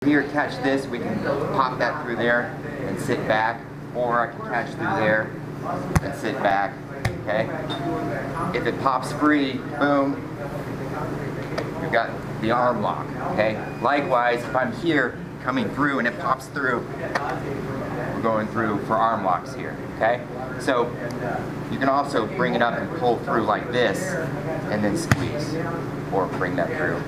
Here, catch this, we can pop that through there and sit back, or I can catch through there and sit back, okay? If it pops free, boom, you've got the arm lock, okay? Likewise, if I'm here, coming through and it pops through, we're going through for arm locks here, okay? So you can also bring it up and pull through like this and then squeeze, or bring that through.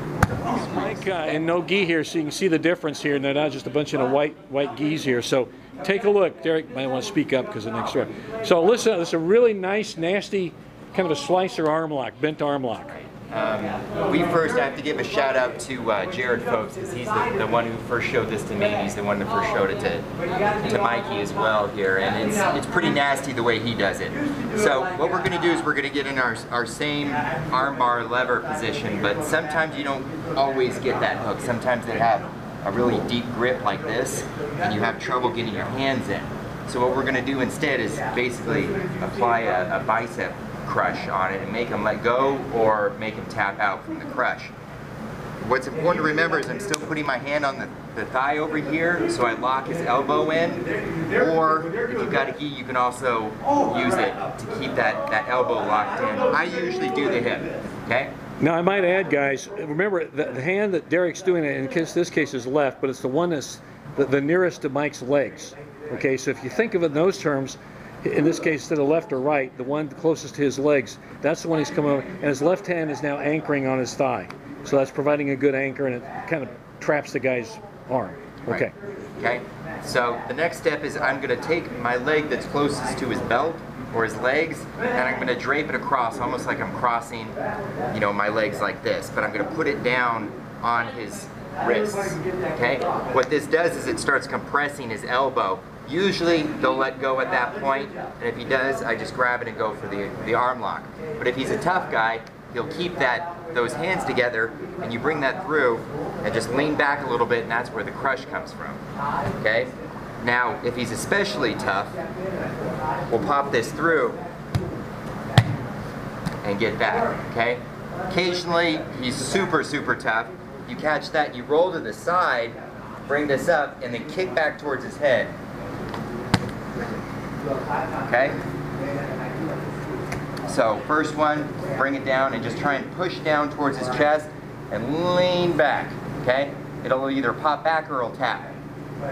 And no gi here, so you can see the difference here, and they're not just a bunch of white gis here. So take a look. Derrick might want to speak up because of the next door. So listen, this is a really nice, nasty, kind of a slicer arm lock, bent arm lock. We first have to give a shout out to Jared Folks, because he's the one who first showed this to me. He's the one that first showed it to Mikey as well here, and it's pretty nasty the way he does it. So what we're going to do is we're going to get in our same arm bar lever position, but sometimes you don't always get that hook. Sometimes they have a really deep grip like this, and you have trouble getting your hands in. So what we're going to do instead is basically apply a bicep crush on it and make them let go, or make them tap out from the crush. What's important to remember is I'm still putting my hand on the thigh over here, so I lock his elbow in, or if you've got a gi, you can also use it to keep that elbow locked in. I usually do the hip, okay? Now I might add, guys, remember the hand that Derrick's doing it in this case is left, but it's the one that's the nearest to Mike's legs. Okay, so if you think of it in those terms, in this case, instead of left or right, the one closest to his legs, that's the one he's coming over, and his left hand is now anchoring on his thigh. So that's providing a good anchor, and it kind of traps the guy's arm. Okay. Right. Okay. So the next step is I'm going to take my leg that's closest to his belt or his legs, and I'm going to drape it across, almost like I'm crossing, you know, my legs like this. But I'm going to put it down on his wrists. Okay. What this does is it starts compressing his elbow. Usually they'll let go at that point, and if he does, I just grab it and go for the arm lock. But if he's a tough guy, he'll keep those hands together, and you bring that through and just lean back a little bit, and that's where the crush comes from. Okay? Now, if he's especially tough, we'll pop this through and get that. Okay? Occasionally, he's super, super tough. You catch that, you roll to the side, bring this up, and then kick back towards his head. Okay? So first one, bring it down and just try and push down towards his chest and lean back. Okay? It'll either pop back or it'll tap.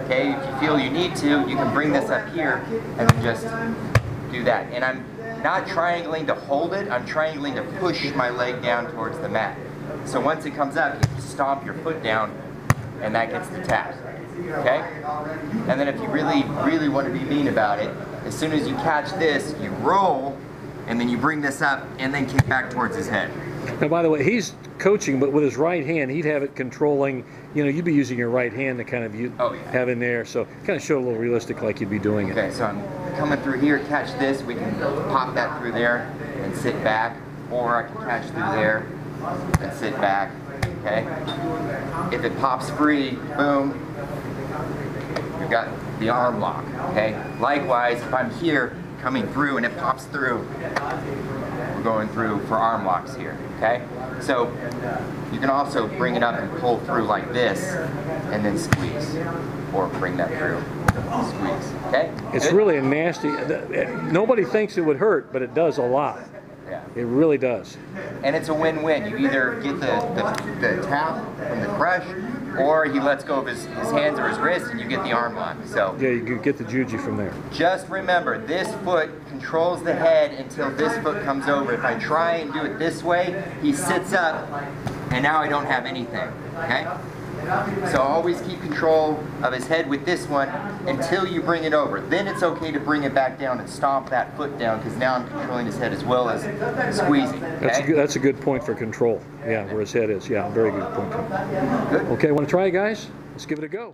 Okay? If you feel you need to, you can bring this up here and then just do that. And I'm not triangling to hold it, I'm triangling to push my leg down towards the mat. So once it comes up, you stomp your foot down and that gets the tap. Okay? And then if you really, really want to be mean about it, as soon as you catch this, you roll, and then you bring this up, and then kick back towards his head. Now, by the way, he's coaching, but with his right hand, he'd have it controlling, you know, you'd be using your right hand to kind of have in there, so kind of show a little realistic like you'd be doing it. Okay, so I'm coming through here, catch this, we can pop that through there and sit back, or I can catch through there and sit back, okay? If it pops free, boom, you've got the arm lock, okay? Likewise, if I'm here coming through and it pops through, we're going through for arm locks here, okay? So you can also bring it up and pull through like this and then squeeze, or bring that through, squeeze, okay? It's Good? really a nasty, nobody thinks it would hurt, but it does a lot. Yeah. It really does. And it's a win-win. You either get the tap from the crush, or he lets go of his hands or his wrist and you get the arm lock. So yeah, you get the juji from there. Just remember, this foot controls the head until this foot comes over. If I try and do it this way, he sits up, and now I don't have anything, okay? So always keep control of his head with this one until you bring it over. Then it's okay to bring it back down and stomp that foot down, because now I'm controlling his head as well as squeezing. Okay? That's a good point for control. Yeah, where his head is. Yeah, very good point. Good. Okay, want to try it, guys? Let's give it a go.